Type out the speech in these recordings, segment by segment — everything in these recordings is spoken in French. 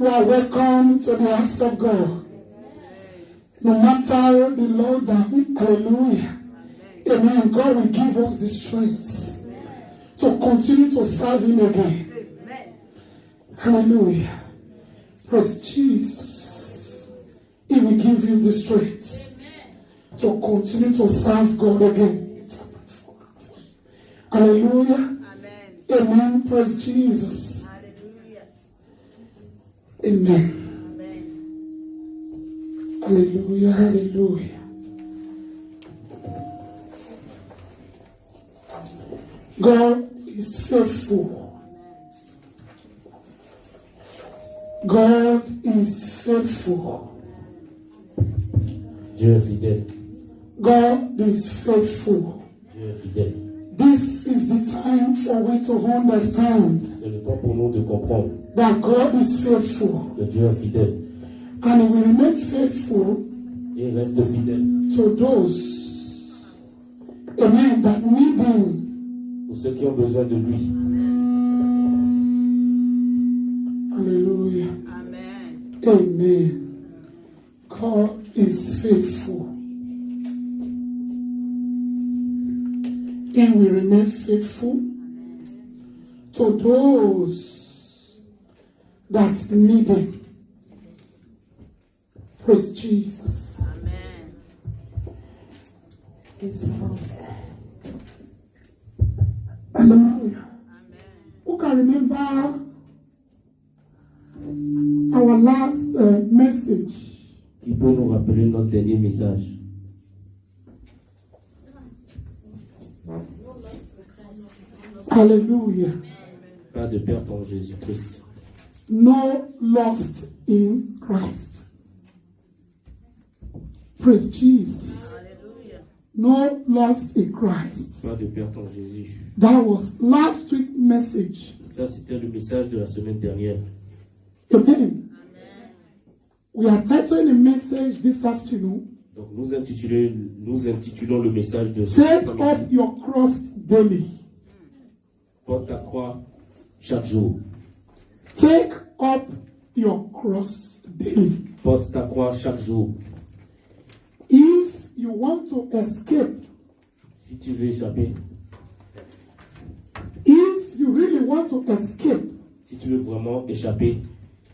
You are welcome to the house of God. No matter the Lord, hallelujah. Amen. God will give us the strength to continue to serve Him again. Hallelujah. Praise Jesus. He will give you the strength to continue to serve God again. Hallelujah. Amen. Praise Jesus. Amen. Hallelujah. Hallelujah. God is faithful. God is faithful. Dieu est fidèle. God is faithful. Dieu est fidèle. This is the time for we to understand C'est le temps pour nous de comprendre that God is faithful. que Dieu est fidèle. And He will remain faithful Et il reste fidèle to those, amen, that need Him. pour ceux qui ont besoin de lui. Hallelujah. Amen. Amen. God is faithful. He will remain faithful to those that need Him. Praise Jesus. Amen. Praise God. Hallelujah. Who can remember our last message? Qui peut nous rappeler notre dernier message? Hallelujah. Pas de perte en Jésus-Christ. No lost in Christ. Praise Jesus. Hallelujah. No lost in Christ. Pas de perte en Jésus. That was last week's message. Ça, c'était le message de la semaine dernière. Amen. We are titling a message this afternoon. Donc, nous intitulons le message de ce Take après-midi. up your cross daily. Porte ta croix chaque jour. Take up your cross daily. Porte ta croix chaque jour. If you want to escape, Si tu veux échapper, if you really want to escape si tu veux vraiment échapper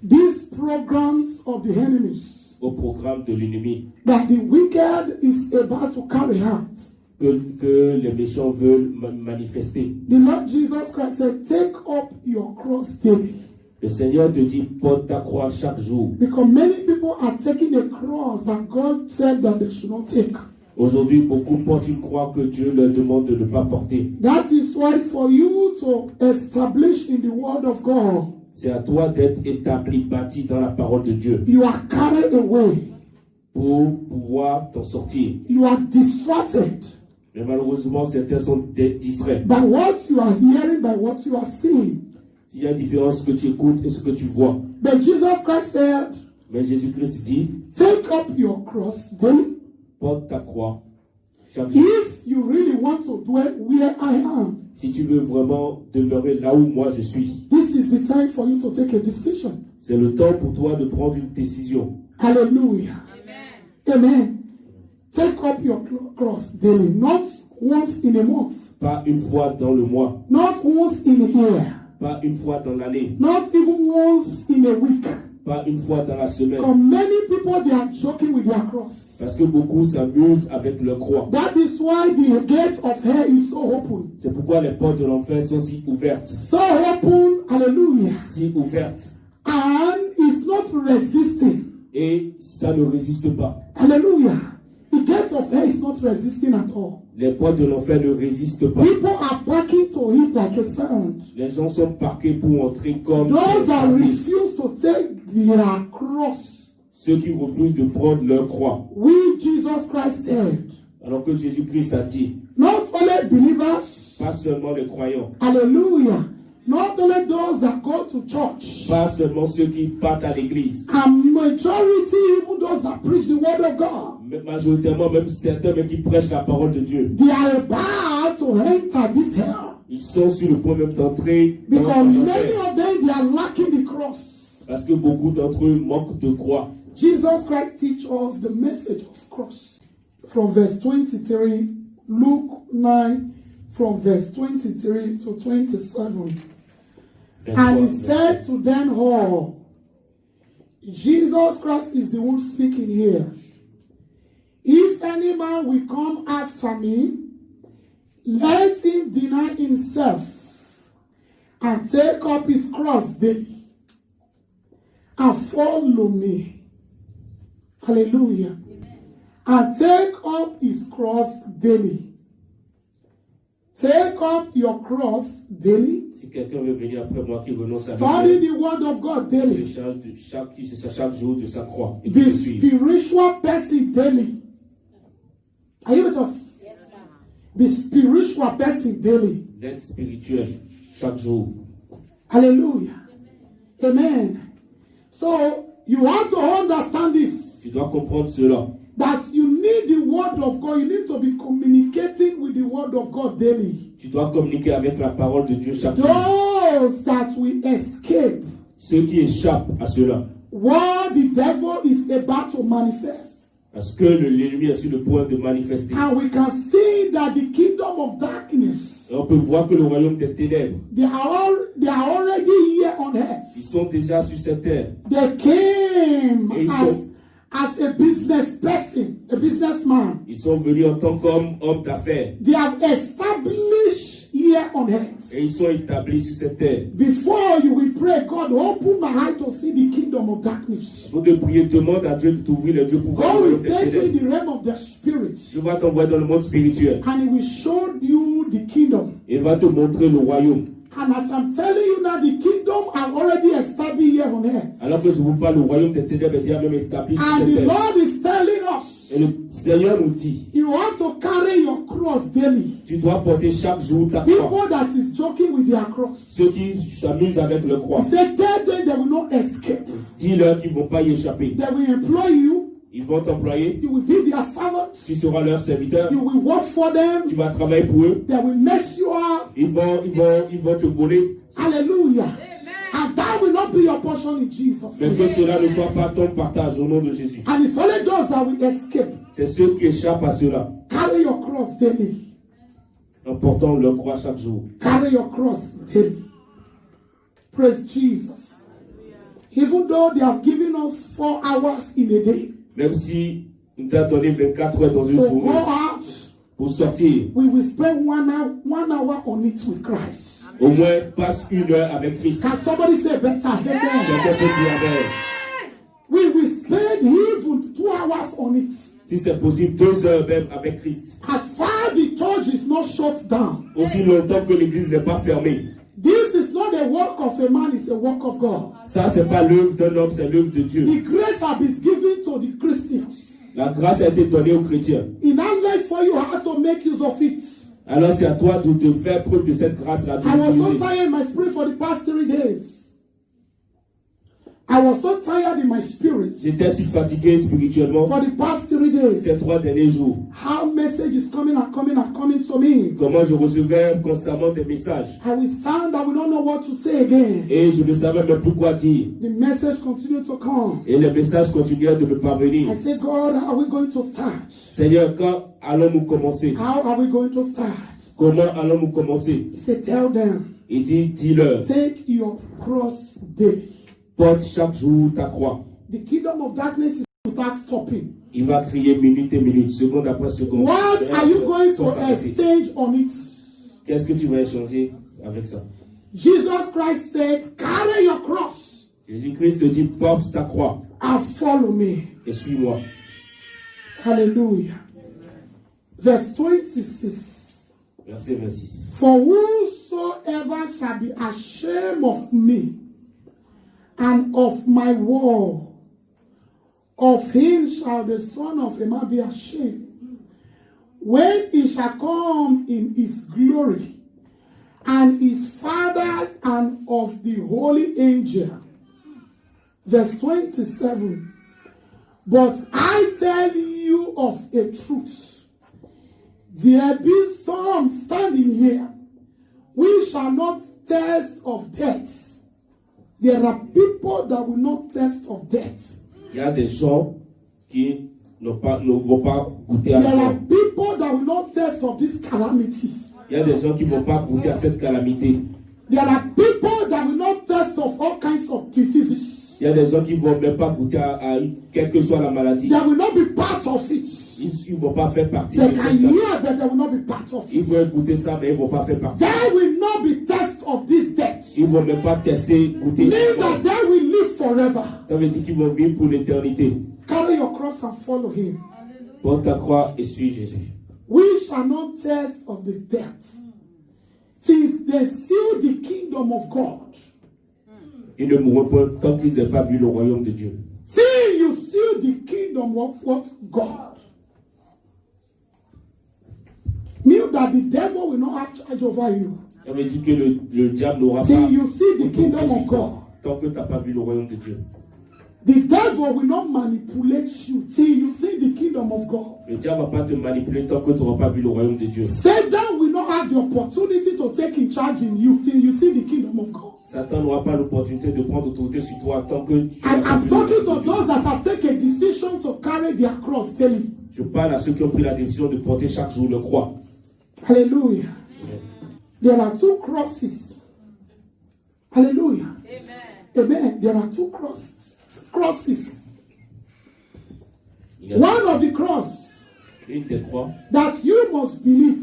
these programs of the enemies au programme de l'ennemi that the wicked is about to carry out, que les méchants veulent manifester, the Lord Jesus Christ said, take up your cross daily. le Seigneur te dit, porte ta croix chaque jour. Because many people are taking a cross that God said that they should not take. Aujourd'hui, beaucoup portent une croix que Dieu leur demande de ne pas porter. That is why for you to establish in the word of God, C'est à toi d'être établi, bâti dans la parole de Dieu you are carried away. pour pouvoir t'en sortir. You are distracted Mais malheureusement, certains sont distraits. by what you are hearing, by what you are seeing. Il y a une différence ce que tu écoutes et ce que tu vois. But Jesus Christ said, Mais Jésus-Christ dit, take up your cross daily. porte ta croix chaque jour. If you really want to dwell where I am, Si tu veux vraiment demeurer là où moi je suis, this is the time for you to take a decision. c'est le temps pour toi de prendre une décision. Hallelujah. Amen. Take up your cross daily, not once in a month, Pas une fois dans le mois, not once in a year, pas une fois dans l'année, not even once in a week. pas une fois dans la semaine. Because many people, they are joking with their cross. Parce que beaucoup s'amusent avec leur croix. That is why the gate of hell is so open. C'est pourquoi les portes de l'enfer sont si ouvertes. So open, hallelujah. Si ouvertes. And it's not resisting. Et ça ne résiste pas. Hallelujah. The gate of hell is not resisting at all. Les portes de l'enfer ne résistent pas. People are backing to it like a sound. Les gens sont parqués pour entrer comme Those des that sardines. refuse to take their cross, Ceux qui refusent de prendre leur croix. we, Jesus Christ said, Alors que Jésus-Christ a dit, not only believers, pas seulement les croyants, hallelujah, not only those that go to church, pas seulement ceux qui partent à l'église, and majority, even those that preach the word of God, mais majoritairement même certains mais qui prêchent la parole de Dieu. they are about to enter this hell. Ils sont sur le point même d'entrer dans Because many l'enfer. of them, they are lacking the cross. Parce que beaucoup d'entre eux manquent de croix. Jesus Christ teach us the message of cross. From verse 23, Luke 9, from verse 23 to 27. And he said to them all, Jesus Christ is the one speaking here. If any man will come after me, let him deny himself and take up his cross daily and follow me. Hallelujah. And take up his cross daily. Take up your cross daily. Si quelqu'un veut venir après moi qui renonce à Study lui, the word of God daily. se charge chaque jour de sa croix et de Be le suivre. spiritual person daily. Are you with us? Yes, ma'am. Be spiritual person daily. D'être spirituel chaque jour. Hallelujah. Amen. So you have to understand this. Tu dois comprendre cela. That you need the word of God. You need to be communicating with the word of God daily. Tu dois communiquer avec la parole de Dieu chaque jour. Those that will escape Ceux qui échappent à cela, what the devil is about to manifest. à ce que l'ennemi est sur le point de manifester. And we can see that the kingdom of darkness, Et on peut voir que le royaume des ténèbres, they are already here on earth. ils sont déjà sur cette terre. They came Et ils sont- as a business person, a businessman. Ils sont venus en tant qu'hommes d'affaires. They have established here on earth. Et ils sont établis sur cette terre. Before you will pray, God, open my eye to see the kingdom of darkness. Avant de prier, demande à Dieu de t'ouvrir les yeux pour voir le God will royaume des take you in ténèbres. the realm of the spirit, Je vais t'envoyer dans le monde spirituel. and He will show you the kingdom. Et va te montrer le royaume. And as I'm telling you now, the kingdom are already established here on earth. Alors que je vous parle, le royaume des ténèbres est déjà même établi sur And cette the terre. Lord is telling us, Et le Seigneur nous dit, you have to carry your cross daily. tu dois porter chaque jour ta croix. People that is joking with their cross, Ceux qui s'amusent avec leur croix, He said, tell them they will not escape. dis-leur qu'ils ne vont pas y échapper. They will employ you. Ils vont t'employer, You will be their servants. tu seras leur serviteur, You will work for tu them. vas travailler pour eux, They will mess you up. ils vont te voler. Hallelujah. And that will not be your portion in Jesus' Mais que name. cela ne soit pas ton partage au nom de Jésus. And it's only those that will escape. C'est ceux qui échappent à cela, Carry your cross daily. en portant leur croix chaque jour. Carry your cross daily. Praise Jesus. Even though they have given us 4 hours in a day Même si il nous a donné 24 heures dans une to go journée out, pour sortir, we will spend 1 hour on it with Christ. au moins passe 1 heure avec Christ. Can somebody say better? Amen. Quelqu'un peut dire amen. We will spend even 2 hours on it. Si c'est possible, 2 heures même avec Christ. As far the church is not shut down, Aussi longtemps que l'église n'est pas fermée. this is not a work of a man, it's a work of God. Ça, c'est pas l'œuvre d'un homme, c'est l'œuvre de Dieu. The grace has been given to the Christians. La grâce a été donnée aux chrétiens. In our life for you how to make use of it. Alors c'est à toi de faire preuve de cette grâce-là, de I was so l'utiliser. tired in my spirit for the past 3 days. I was so tired in my spirit J'étais si fatigué spirituellement for the past 3 days. ces 3 derniers jours. How message is coming and coming and coming to me. Comment je recevais constamment des messages. I will stand, I will not know what to say again. Et je ne savais même plus quoi dire. The message continued to come. Et les messages continuaient de me parvenir. I said, God, how are we going to start? Seigneur, quand allons-nous commencer? How are we going to start? Comment allons-nous commencer? He said, tell them, Il dit, dis-leur, take your cross daily. porte chaque jour ta croix. The kingdom of darkness is without stopping. Il va crier minute et minute, seconde après seconde. What are you going Sans to s'arrêter. exchange on it? Qu'est-ce que tu vas échanger avec ça? Jesus Christ said, carry your cross Jésus-Christ te dit, porte ta croix and follow me. et suis-moi. Hallelujah. Verse 26. Verset 26. For whosoever shall be ashamed of me and of my word, of him shall the Son of Man be ashamed, when he shall come in his glory, and his Father and of the holy angel. Verse 27. But I tell you of a truth, there be some standing here, we shall not taste of death There are people that will not taste of death. Il y a des gens qui ne vont pas goûter à There la are mort. people that will not taste of this calamity. Il y a des gens qui ne vont pas goûter à cette calamité. There are people that will not taste of all kinds of diseases. Il y a des gens qui ne vont même pas goûter quelle que soit la maladie. They will not be part of it. Ils ne vont pas faire partie They de can cette hear, but they will not be part of Ils it. vont écouter ça, mais ils ne vont pas faire partie. They will not be test of this death. Ils ne vont même pas tester, goûter. Neither they will live forever. Ça veut dire qu'ils vont vivre pour l'éternité. Carry your cross and follow him. Porte ta croix et suis Jésus. We shall not taste of the death, since they seal the kingdom of God. Ils ne mourront pas tant qu'ils n'aient pas vu le royaume de Dieu. See, you seal the kingdom of what? God. Mean that the devil will not have charge over you. Ça veut dire que le diable n'aura pas Till you see the autorité kingdom sur of toi, God. tant que tu n'as pas vu le royaume de Dieu. The devil will not manipulate you till you see the kingdom of God. Le diable ne va pas te manipuler tant que tu n'auras pas vu le royaume de Dieu. Satan will not have the opportunity to take in charge in you till you see the kingdom of God. Satan n'aura pas l'opportunité de prendre autorité sur toi tant que tu And n'as pas I'm vu le talking royaume to de Dieu. those that have taken a decision to carry their cross daily. Je parle à ceux qui ont pris la décision de porter chaque jour le croix. Hallelujah. There are two crosses. Hallelujah. Amen. Amen. There are two crosses. Il y a One of the cross une des croix that you must believe.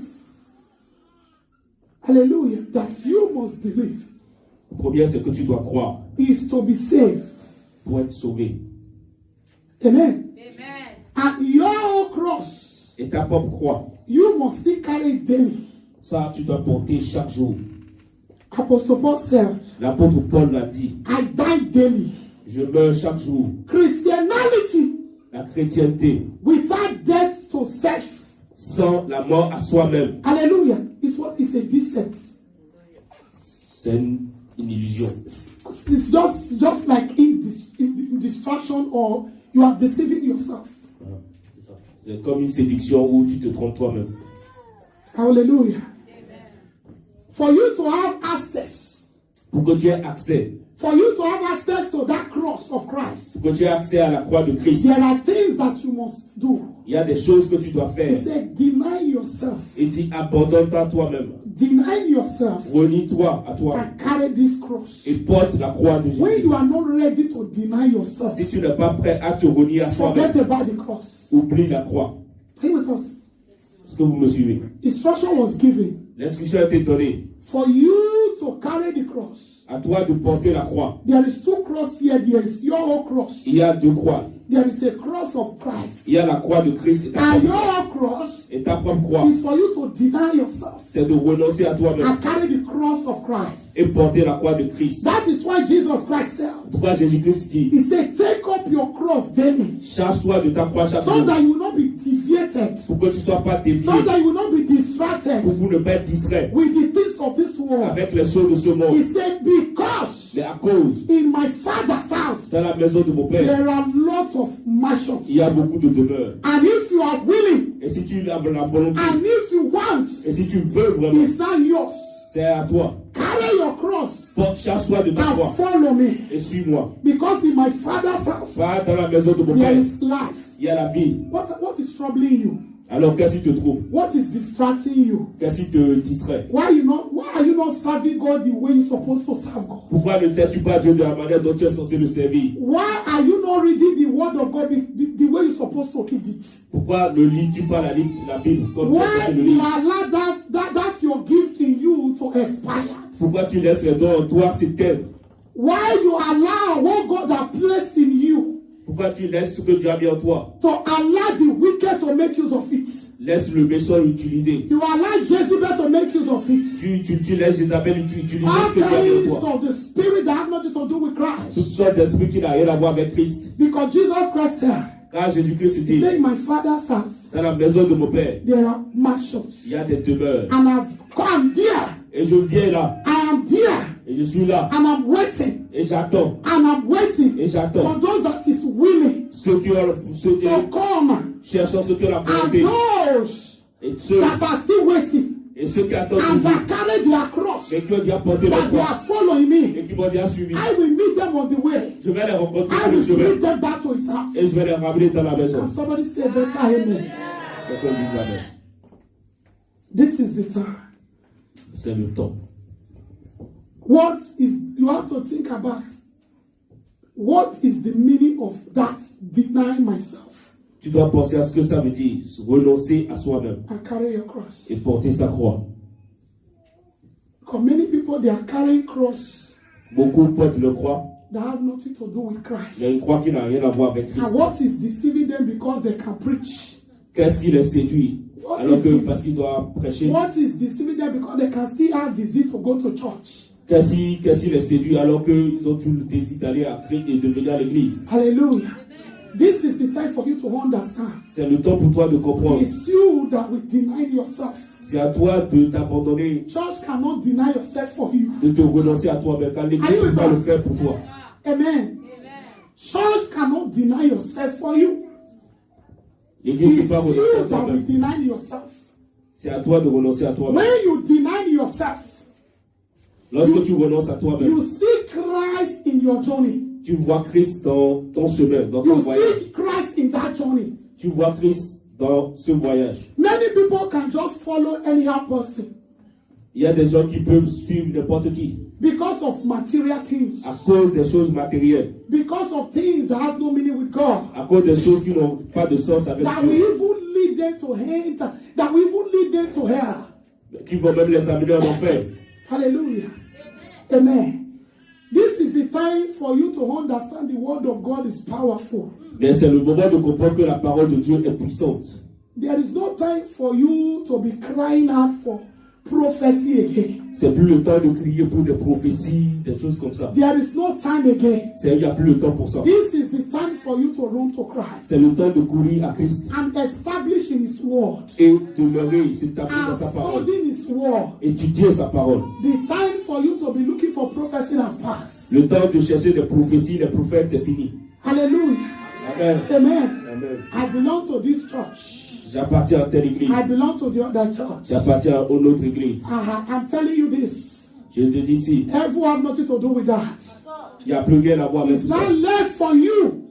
Hallelujah. That you must believe La première, c'est que tu dois croire is to be saved. pour être sauvé. Amen. Amen. And your cross, Et ta propre croix, you must still carry it daily. ça, tu dois porter chaque jour. Apostle Paul said, L'apôtre Paul l'a dit, I die daily. je meurs chaque jour. Christianity La chrétienté, without death to self. sans la mort à soi-même, Hallelujah. Is what is a deceit. c'est une illusion. It's just like in distraction, or you are deceiving yourself. Voilà, c'est ça. C'est comme une séduction où tu te trompes toi-même. Hallelujah. For you to have access, Pour que tu aies accès, for you to have access to that cross of Christ, pour que tu aies accès à la croix de Christ, there are things that you must do. il y a des choses que tu dois He faire. said, deny yourself. Et dit, abandonne-toi à toi-même. Deny yourself Renie-toi à toi. and carry this cross. Et porte la croix de When Jésus. you are not ready to deny yourself, Si tu n'es pas prêt à te renier à forget toi-même, about the cross. oublie la croix. Are you with us? Est-ce que vous me suivez? Instruction was given L'instruction a été donnée for you to carry the cross. à toi de porter la croix. There is two crosses here. There is your own cross. Il y a deux croix. There is a cross of Christ. Il y a la croix de Christ et ta And propre your croix. own cross Et ta propre croix, is for you to deny yourself c'est de renoncer à toi-même and carry the cross of Christ. et porter la croix de Christ. That is why Jesus Christ said, Pourquoi Jésus-Christ dit, He said, take up your cross daily charge-toi de ta croix chaque so jour that you will not be deviated, pour que tu ne sois pas dévié, so that you will not be distracted pour ne pas être distrait with the things of this world. avec les choses de ce monde. He said, because Mais à cause, in my Father's house dans la maison de mon Père, there are lots of mansions. il y a beaucoup de demeures. And if you are willing, Et si tu as la volonté, and if you want, et si tu veux vraiment, it's not yours. c'est à toi. Carry your cross Porte, charge-toi de ta and croix follow me. et suis-moi. Because in my Father's house Va dans la maison de mon there Père, is life. il y a la vie. What is troubling you? Alors qu'est-ce qui te trouble? What is distracting you? Qu'est-ce qui te distrait? Why are you not serving God the way you're supposed to serve God? Pourquoi ne sais-tu pas Dieu de la manière dont tu es censé le servir? Why are you not reading the word of God the way you're supposed to read it? Pourquoi ne lis-tu pas la Bible comme tu es Why censé le you lire? allow that your gift in you to expire? Pourquoi tu laisses les dons en toi s'éteindre? Why you allow what God has placed in you Pourquoi tu laisses ce que Dieu a mis en toi? to allow the wicked to make use of it? Laisse le méchant l'utiliser. You allow Jezebel to make use of it. Tu laisses Jézabel utiliser All ce que Dieu a mis en kinds toi. of the spirit that have nothing to do with Christ. Toutes sortes d'esprits qui n'ont rien à voir avec Christ. Because Jesus Christ said, Car Jésus-Christ He dit, said, in my Father's house, dans la maison de mon Père, there are mansions. il y a des demeures. And I've come there. Et je viens là. I am there. Et je suis là. And I'm waiting. Et j'attends. And I'm waiting Et for j'attends. those that is willing Ceux qui to come. cherchant ceux qui ont la And volonté. those Et ceux, that are still waiting. qui attendent And toujours. that carry their cross. Mais qui ont déjà porté la That they croix. are following me. Et qui m'ont déjà suivi. I will meet them on the way. Je vais les rencontrer I sur le will bring chemin. them back to his house. Et je vais les ramener dans la maison. Can somebody say a better amen? Quelqu'un dit amen. This is the time. C'est le temps. What is, you have to think about, what is the meaning of that, deny myself Tu dois penser à ce que ça veut dire, renoncer à soi-même and carry your cross? et porter sa croix. Because many people, they are carrying cross Beaucoup portent le croix, that have nothing to do with mais Christ. une croix qui n'a rien à voir avec Christ. And what is deceiving them because they can preach? Qu'est-ce qui les séduit What alors que is parce qu'ils doivent prêcher? What is deceiving them because they can still have the zeal to go to church? Qu'est-ce qui les séduit alors qu'ils ont tout le désir d'aller à Christ et de venir à l'église? Hallelujah. This is the time for you to understand. C'est le temps pour toi de comprendre. It's you that will deny yourself. C'est à toi de t'abandonner, Church cannot deny yourself for you. de te renoncer à toi-même, car l'église ne peut pas le faire pour toi. Amen. Church cannot deny yourself for you. L'église ne It's peut pas renoncer à you that will toi-même. deny yourself. C'est à toi de renoncer à toi-même. When you deny yourself, Lorsque tu renonces à toi-même, you see Christ in your journey. tu vois Christ dans ton chemin, dans ton You voyage. see Christ in that journey. Tu vois Christ dans ce voyage. Many people can just follow anyhow person Il y a des gens qui peuvent suivre n'importe qui because of material things, à cause des choses matérielles, because of things that has no meaning with God, à cause des choses qui n'ont pas de sens avec that will Dieu, even lead them to hate, that will even lead them to hell. qui vont même les amener en enfer. Hallelujah. Amen. This is the time for you to understand the word of God is powerful. Mais c'est le moment de comprendre que la parole de Dieu est puissante. There is no time for you to be crying out for prophecy again. C'est plus le temps de crier pour des prophéties, des choses comme ça. There is no time again. Il n'y a plus le temps pour ça. This is the time for you to run to Christ C'est le temps de courir à Christ and establish in His word, et demeurer, s'établir dans and sa parole, studying His word. étudier sa parole. The time for you to be looking for prophecy have passed. Le temps de chercher des prophéties, des prophètes, c'est fini. Hallelujah. Amen. Amen. Amen. I belong to this church. J'appartiens à telle église. I belong to the other church. J'appartiens à une autre église. I'm telling you this. Je te dis ici, Everyone have nothing to do with that. il n'y a plus rien à voir avec It's tout ça. not left for you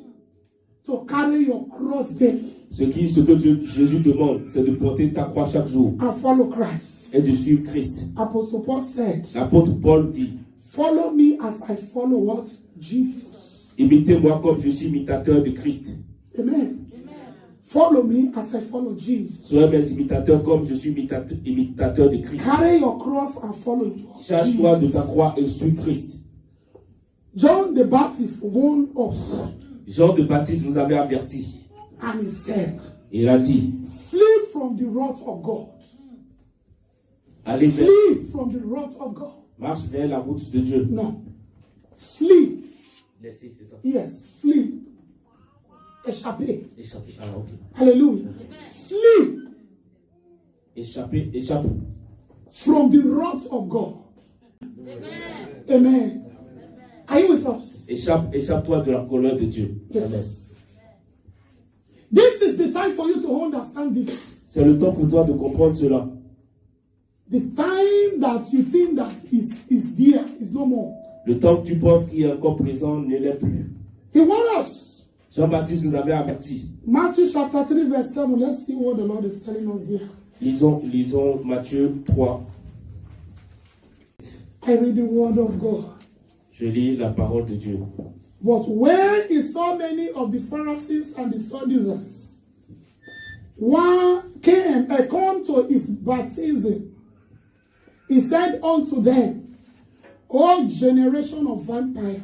to carry your cross daily Ce que Jésus demande, c'est de porter ta croix chaque jour and follow Christ. et de suivre Christ. Apostle Paul said, L'apôtre Paul dit, follow me as I follow what? Jesus. imitez-moi comme je suis imitateur de Christ. Amen. Follow me as I follow Jesus. Soyez mes imitateurs comme je suis imitateur de Christ. Carry your cross and follow Charge-toi de Jesus. ta croix et suis Christ. John the Baptist warned us Jean de Baptiste nous avait avertis. and he said, Il a dit, flee from the wrath of God. allez vers, Flee from the wrath of God. marche vers la route de Dieu. No. Flee. Laissez, c'est ça. Yes. Flee. Échapper. Échappez. Ah, ok. Hallelujah. Flee Échappez, échappe. from the wrath of God. Amen. Are you with us? Échappe-toi de la colère de Dieu. Amen. Yes. This is the time for you to understand this. C'est le temps pour toi de comprendre cela. The time that you think that is there is no more. Le temps que tu penses qu'il est encore présent ne l'est plus. He warned us. Jean-Baptiste nous avait avertis. Matthew chapter 3 verse 7. Let's see what the Lord is telling us here. Lisons Matthieu 3. I read the word of God. Je lis la parole de Dieu. But when he saw many of the Pharisees and the Sadducees come to his baptism, he said unto them, O generation of vampires,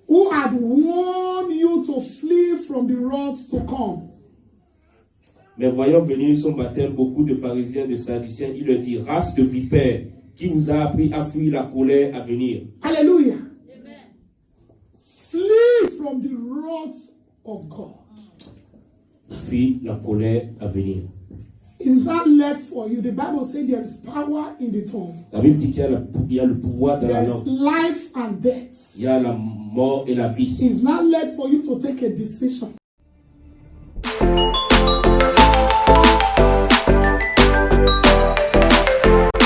who had warned you to flee from the wrath to come. Mais voyant venir son baptême beaucoup de pharisiens, de sadduciens, il leur dit, race de vipères, qui vous a appris à fuir la colère à venir. Hallelujah. Amen. Flee from the wrath of God. Fuis la colère à venir. It's not left for you. The Bible says there is power in the tongue. La Bible dit qu'il y a le pouvoir dans la There is langue. life and death. Il y a la mort et la vie. It's not left for you to take a decision.